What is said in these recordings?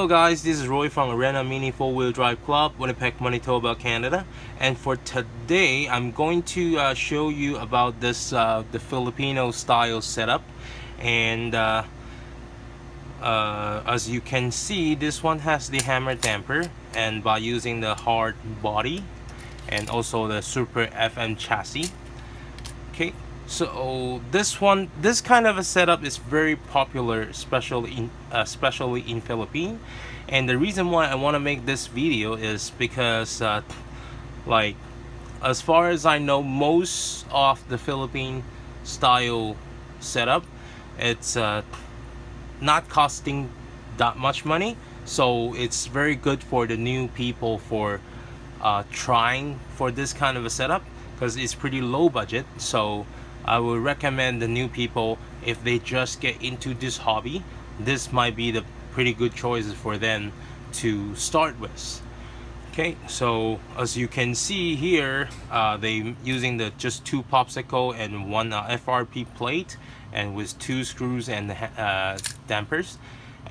Hello guys, this is Roy from Arena Mini 4-Wheel Drive Club, Winnipeg, Manitoba, Canada. And for today, I'm going to show you about this the Filipino style setup. And as you can see, this one has the hammer damper, and by using the hard body and also the Super FM chassis. Okay, so this kind of a setup is very popular, especially in Philippines. And the reason why I want to make this video is because like, as far as I know, most of the Philippine style setup, it's not costing that much money, so it's very good for the new people for trying for this kind of a setup, because it's pretty low budget. So I would recommend the new people, if they just get into this hobby, this might be the pretty good choices for them to start with. Okay, so as you can see here, they using the just two popsicle and one FRP plate, and with two screws and dampers,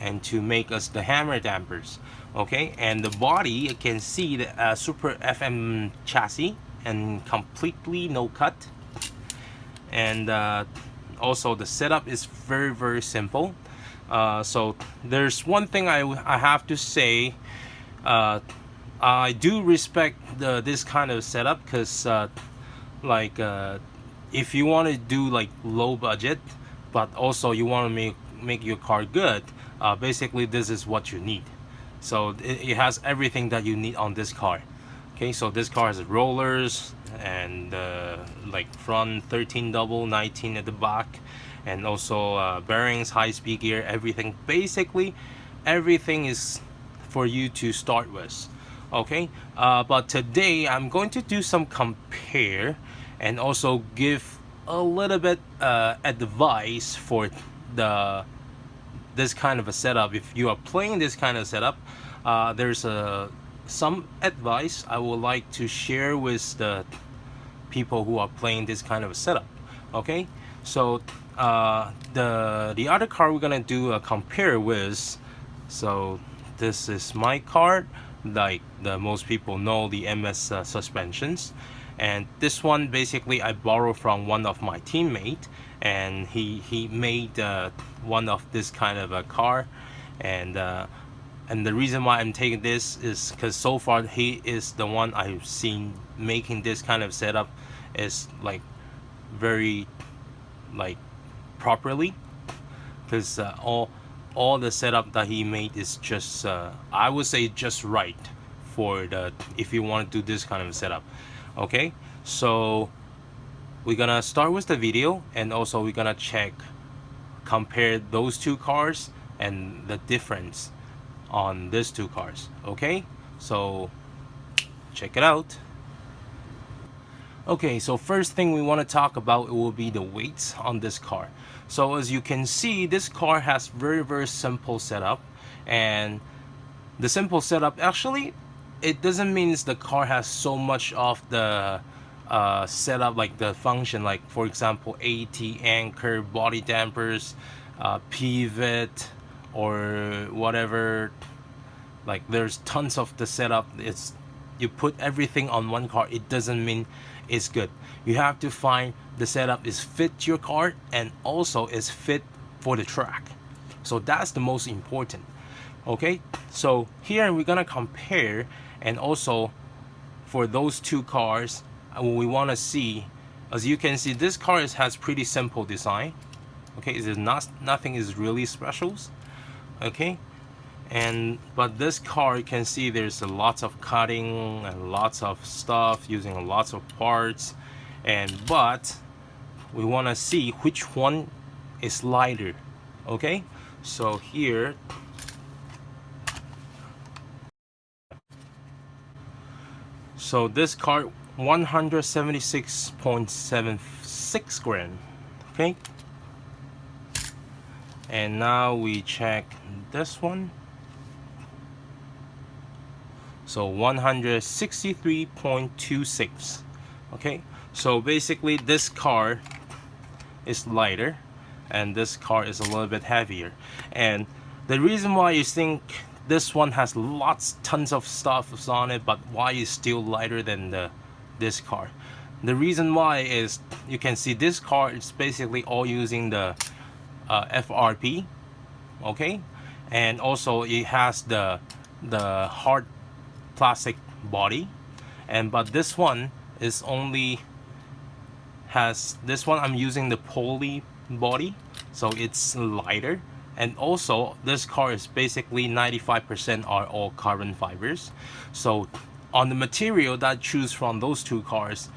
and to make us the hammer dampers. Okay, and the body, you can see the Super FM chassis and completely no cut. And also the setup is very simple. So there's one thing I have to say. I do respect this kind of setup, because if you want to do like low budget, but also you want to make your car good, basically this is what you need. So it has everything that you need on this car. Okay, so this car has rollers and like front 13 double 19 at the back, and also bearings, high-speed gear, everything. Basically everything is for you to start with. Okay, but today I'm going to do some compare and also give a little bit advice for this kind of a setup. If you are playing this kind of setup, there's some advice I would like to share with the people who are playing this kind of a setup. Okay, so the other car we're gonna do a compare with. So this is my car, like the most people know, the MS suspensions. And this one basically I borrowed from one of my teammates, and he made one of this kind of a car. And the reason why I'm taking this is because so far he is the one I've seen making this kind of setup is like very like properly, because all the setup that he made is just I would say just right for the, if you want to do this kind of setup. Okay, so we're gonna start with the video, and also we're gonna compare those two cars and the difference on these two cars. Okay, so check it out. Okay, so first thing we want to talk about, it will be the weights on this car. So as you can see, this car has very simple setup. And the simple setup, actually, it doesn't mean the car has so much of the setup, like the function, like for example AT, anchor, body dampers, pivot, or whatever. Like there's tons of the setup. It's, you put everything on one car, it doesn't mean it's good. You have to find the setup is fit your car, and also is fit for the track. So that's the most important. Okay, so here we're gonna compare, and also for those two cars, we want to see, as you can see, this car has pretty simple design. Okay, it is nothing is really specials. Okay, but this car, you can see there's a lots of cutting and lots of stuff using lots of parts, but we want to see which one is lighter. Okay, so here, so this car 176.76 gram. Okay, and now we check this one. So 163.26. Okay, so basically this car is lighter, and this car is a little bit heavier. And the reason why you think this one has tons of stuff on it, but why is still lighter than this car? The reason why is you can see this car is basically all using the FRP, okay, and also it has the hard plastic body, but this one is only has this one. I'm using the poly body, so it's lighter. And also this car is basically 95% are all carbon fibers. So on the material that I choose from those two cars,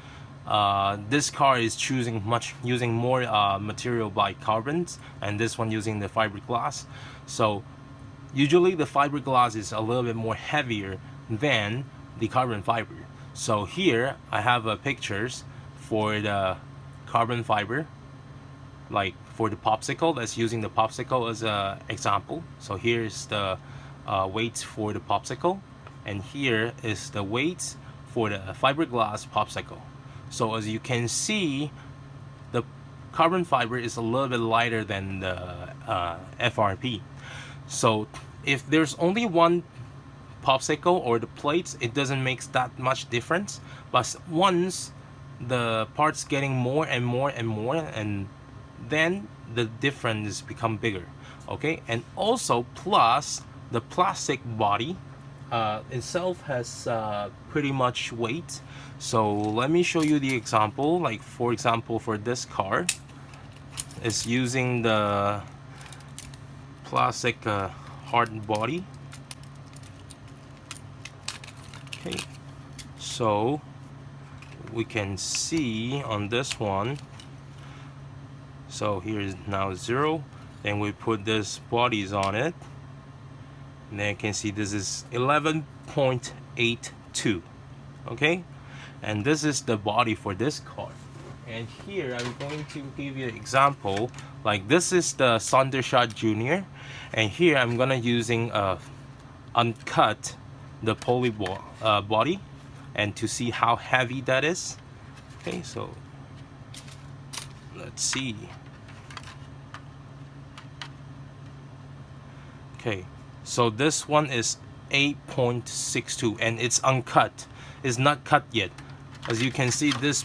this car is using more material by carbons, and this one using the fiberglass. So usually the fiberglass is a little bit more heavier than the carbon fiber. So here I have pictures for the carbon fiber, like for the popsicle. That's using the popsicle as a example. So here's the weights for the popsicle, and here is the weights for the fiberglass popsicle. So as you can see, the carbon fiber is a little bit lighter than the FRP. So if there's only one popsicle or the plates, it doesn't make that much difference. But once the parts getting more and more and more, and then the difference become bigger, okay? And also plus the plastic body itself has pretty much weight. So let me show you the example. Like for example, for this car, it's using the plastic hard body. Okay, so we can see on this one, so here is now 0, then we put this bodies on it, and then you can see this is 11.82, okay, and this is the body for this car. And here I'm going to give you an example. Like this is the Sondershot Junior, and here I'm gonna using uncut the poly body, and to see how heavy that is. Okay, so let's see. Okay, so this one is 8.62, and it's uncut. It's not cut yet. As you can see, this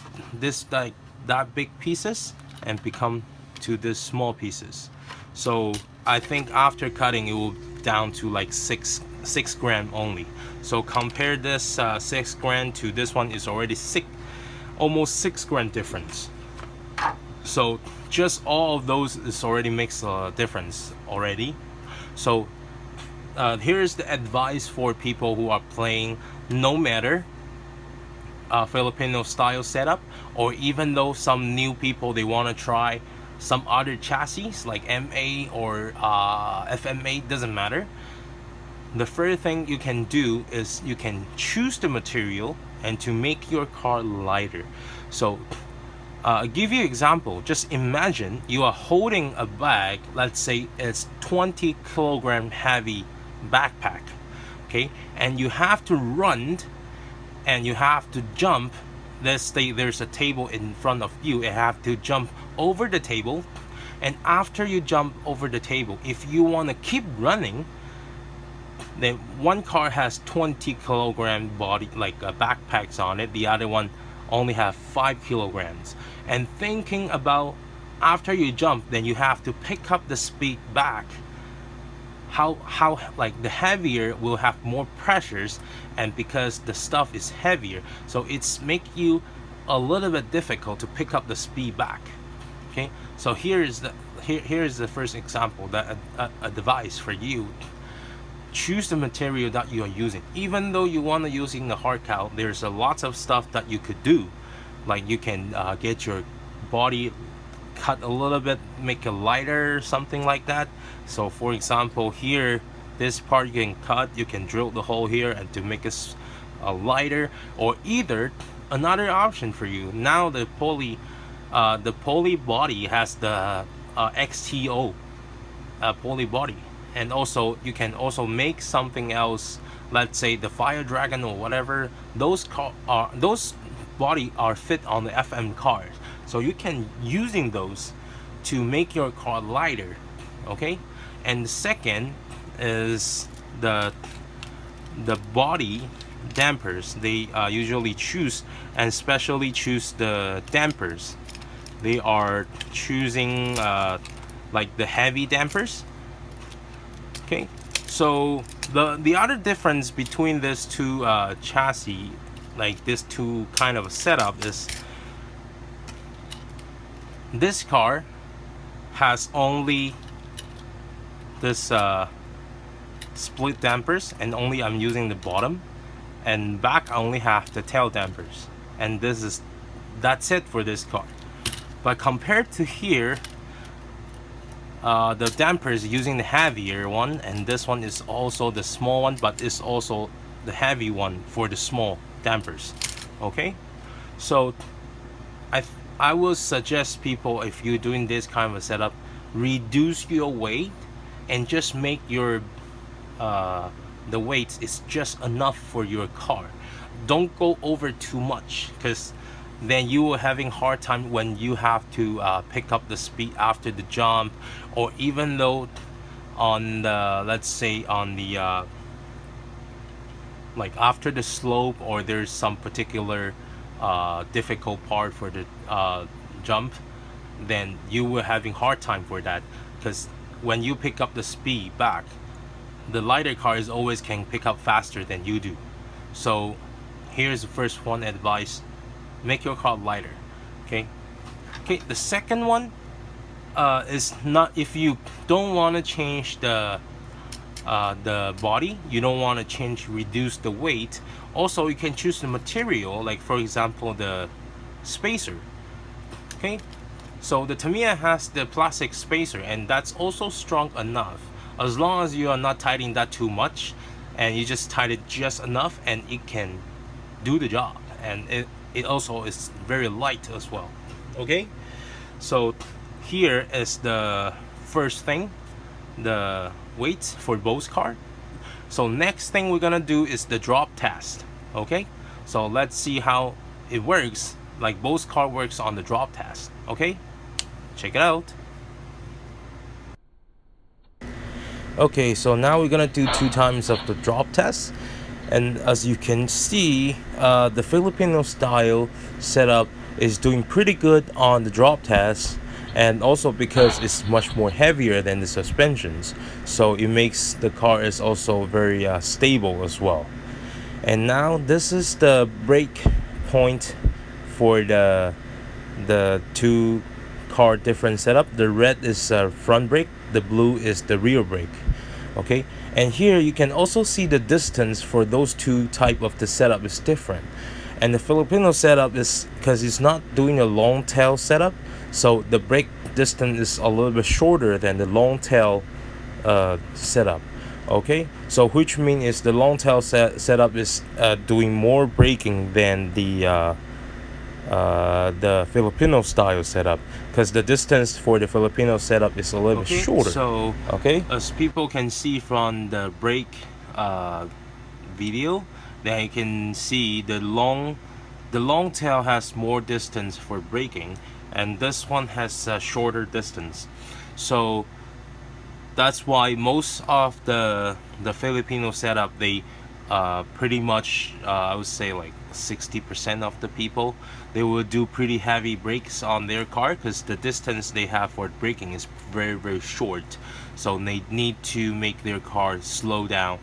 like that big pieces and become to this small pieces. So I think after cutting it will down to like 6 gram only. So compare this 6 gram to this one is already almost 6 gram difference. So just all of those is already makes a difference already. So here's the advice for people who are playing no matter Filipino style setup, or even though some new people they want to try some other chassis like MA or FMA, doesn't matter. The first thing you can do is you can choose the material and to make your car lighter. So I'll give you an example. Just imagine you are holding a bag, let's say it's 20 kilogram heavy backpack, okay, and you have to run and you have to jump. Let's say there's a table in front of you, you have to jump over the table, and after you jump over the table, if you want to keep running, then one car has 20 kilogram body like backpacks on it, the other one only have 5 kilograms. And thinking about after you jump, then you have to pick up the speed back. How like the heavier will have more pressures, and because the stuff is heavier, so it's make you a little bit difficult to pick up the speed back. Okay, so here is the first example, that a device for you. Choose the material that you are using. Even though you want to using the hard cowl, there's a lots of stuff that you could do. Like you can get your body cut a little bit, make it lighter, something like that. So for example, here this part you can cut, you can drill the hole here and to make it lighter. Or either another option for you, now the poly body has the XTO poly body, and also you can also make something else, let's say the Fire Dragon or whatever. Those body are fit on the FM cars, so you can using those to make your car lighter, okay. And the second is the body dampers, they usually choose, and especially choose the dampers, they are choosing like the heavy dampers. Okay, so the other difference between these two chassis, like this two kind of setup, is this car has only this split dampers, and only I'm using the bottom, and back I only have the tail dampers, and that's it for this car. But compared to here, the dampers using the heavier one, and this one is also the small one, but it's also the heavy one for the small dampers. Okay, so I will suggest people, if you're doing this kind of a setup, reduce your weight and just make your the weight is just enough for your car. Don't go over too much, because then you are having hard time when you have to pick up the speed after the jump, or even though on the, let's say on the like after the slope, or there's some particular difficult part for the jump, then you were having hard time for that, because when you pick up the speed back, the lighter cars always can pick up faster than you do. So here's the first one advice: make your car lighter. Okay, the second one is not, if you don't want to change the body, you don't want to reduce the weight, also you can choose the material, like for example the spacer. Okay, so the Tamiya has the plastic spacer, and that's also strong enough, as long as you are not tightening that too much, and you just tighten it just enough, and it can do the job, and it also is very light as well. Okay, so here is the first thing, the weights for both cars. So next thing we're gonna do is the drop test. Okay, so let's see how it works, like both car works on the drop test. Okay, check it out. Okay, so now we're gonna do 2 times of the drop test, and as you can see, the Filipino style setup is doing pretty good on the drop test, and also because it's much more heavier than the suspensions, so it makes the car is also very stable as well. And now this is the brake point for the 2 car different setup. The red is front brake, the blue is the rear brake. Okay, and here you can also see the distance for those 2 type of the setup is different. And the Filipino setup is, because it's not doing a long tail setup, so the brake distance is a little bit shorter than the long tail setup. Okay, so which means is the long tail setup is doing more braking than the Filipino style setup, because the distance for the Filipino setup is a little bit shorter. So as people can see from the brake video, then you can see the long tail has more distance for braking, and this one has a shorter distance. So that's why most of the Filipino setup, they pretty much I would say like 60% of the people, they will do pretty heavy brakes on their car, because the distance they have for braking is very short, so they need to make their car slow down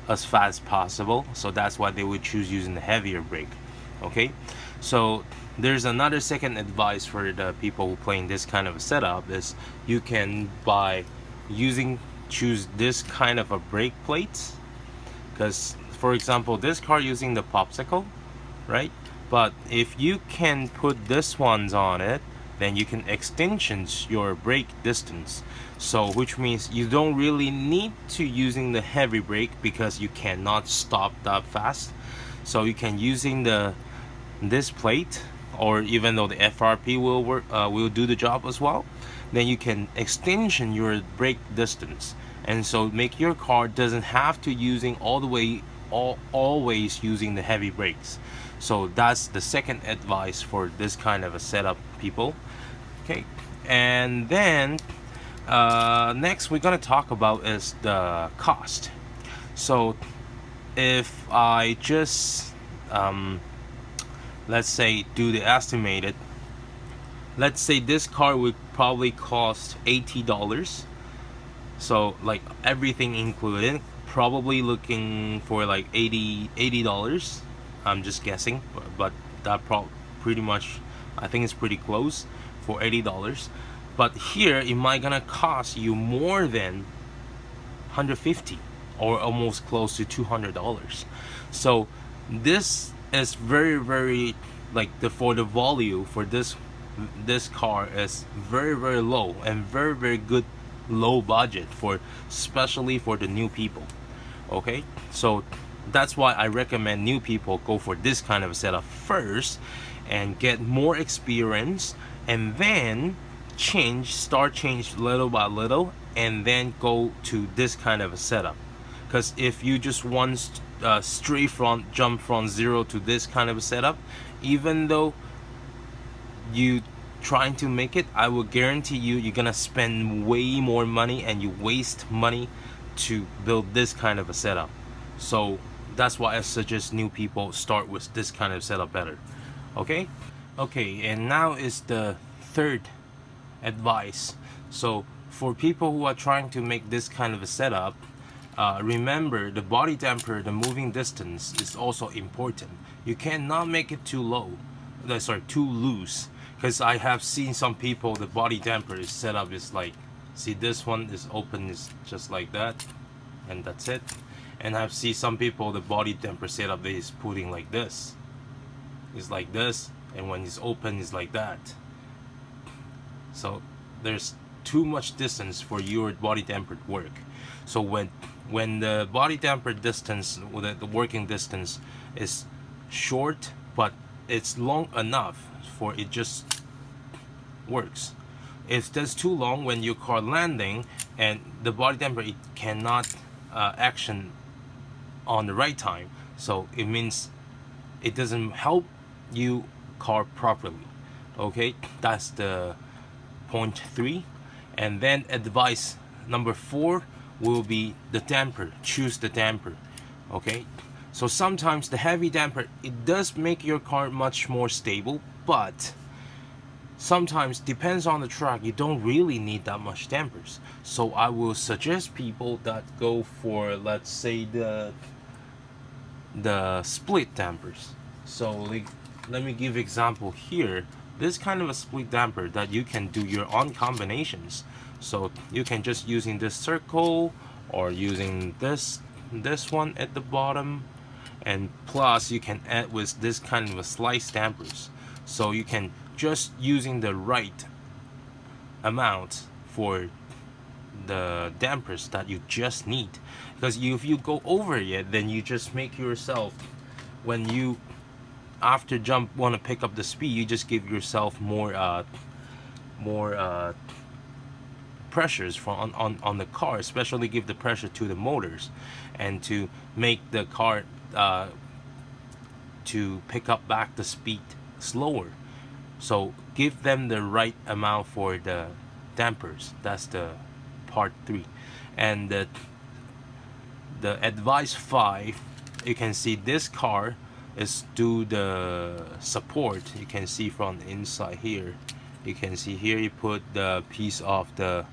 as fast as possible. So that's why they would choose using the heavier brake. Okay, so there's another second advice for the people who playing this kind of a setup, is you can choose this kind of a brake plates, because for example this car using the popsicle, right? But if you can put this ones on it, then you can extensions your brake distance. So which means you don't really need to using the heavy brake, because you cannot stop that fast. So you can using this plate, or even though the FRP will work, will do the job as well, then you can extension your brake distance, and so make your car doesn't have to using always using the heavy brakes. So that's the second advice for this kind of a setup, people. Okay, and then next we're gonna talk about is the cost. So if I just let's say do the estimated, let's say this car would probably cost $80. So like everything included, probably looking for like $80. I'm just guessing, but that pretty much, I think it's pretty close for $80. But here it might gonna cost you more than 150 or almost close to $200. So this is very like for the value for this car is very low and very good low budget for especially for the new people. Okay, so that's why I recommend new people go for this kind of setup first and get more experience, and then change little by little, and then go to this kind of a setup. Because if you just want straight from jump from zero to this kind of a setup, even though you trying to make it, I will guarantee you're gonna spend way more money and you waste money to build this kind of a setup. So that's why I suggest new people start with this kind of setup better. Okay, and now is the third advice. So for people who are trying to make this kind of a setup, remember the body damper, the moving distance is also important. You cannot make it too low, too loose, because I have seen some people, the body damper is set up is like, see, this one is open, is just like that, and that's it. And I've seen some people, the body damper setup is putting like this, it's like this, and when it's open it's like that. So there's too much distance for your body damper to work. So when the body damper distance, the working distance is short but it's long enough for it just works. If that's too long, when your car landing and the body damper, it cannot action on the right time, so it means it doesn't help you car properly. Okay, that's the point 3. And then advice number 4 will be the damper. Choose the damper. Okay, so sometimes the heavy damper, it does make your car much more stable, but sometimes depends on the track, you don't really need that much dampers. So I will suggest people that go for, let's say, the split dampers. So like, let me give example here. This kind of a split damper that you can do your own combinations. So you can just using this circle or using this one at the bottom, and plus you can add with this kind of a slice dampers. So you can just using the right amount for the dampers that you just need. Because if you go over it, then you just make yourself, when you after jump want to pick up the speed, you just give yourself more pressures from on the car, especially give the pressure to the motors, and to make the car to pick up back the speed slower. So give them the right amount for the dampers. That's the part 3. And the advice 5, you can see this car is do the support. You can see from the inside here, you can see here you put the piece of the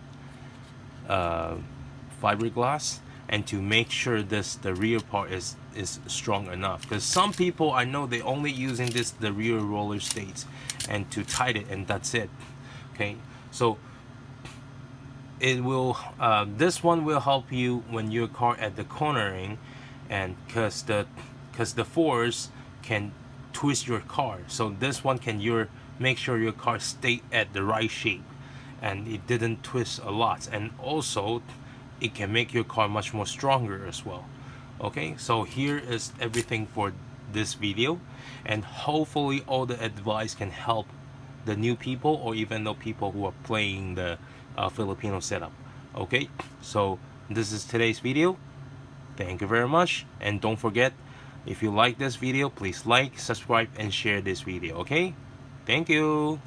fiberglass, and to make sure the rear part is strong enough. Because some people I know, they only using the rear roller states and to tighten it, and that's it. Okay, so it will this one will help you when your car at the cornering, and because the force can twist your car. So this one can make sure your car stay at the right shape and it didn't twist a lot, and also it can make your car much more stronger as well. Okay, so here is everything for this video, and hopefully all the advice can help the new people or even the people who are playing the Filipino setup. Okay, so this is today's video. Thank you very much, and don't forget, if you like this video, please like, subscribe, and share this video. Okay, thank you.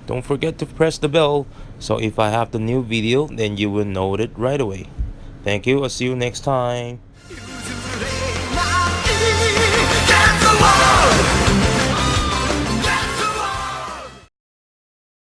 Don't forget to press the bell, so if I have the new video, then you will know it right away. Thank you. I'll see you next time.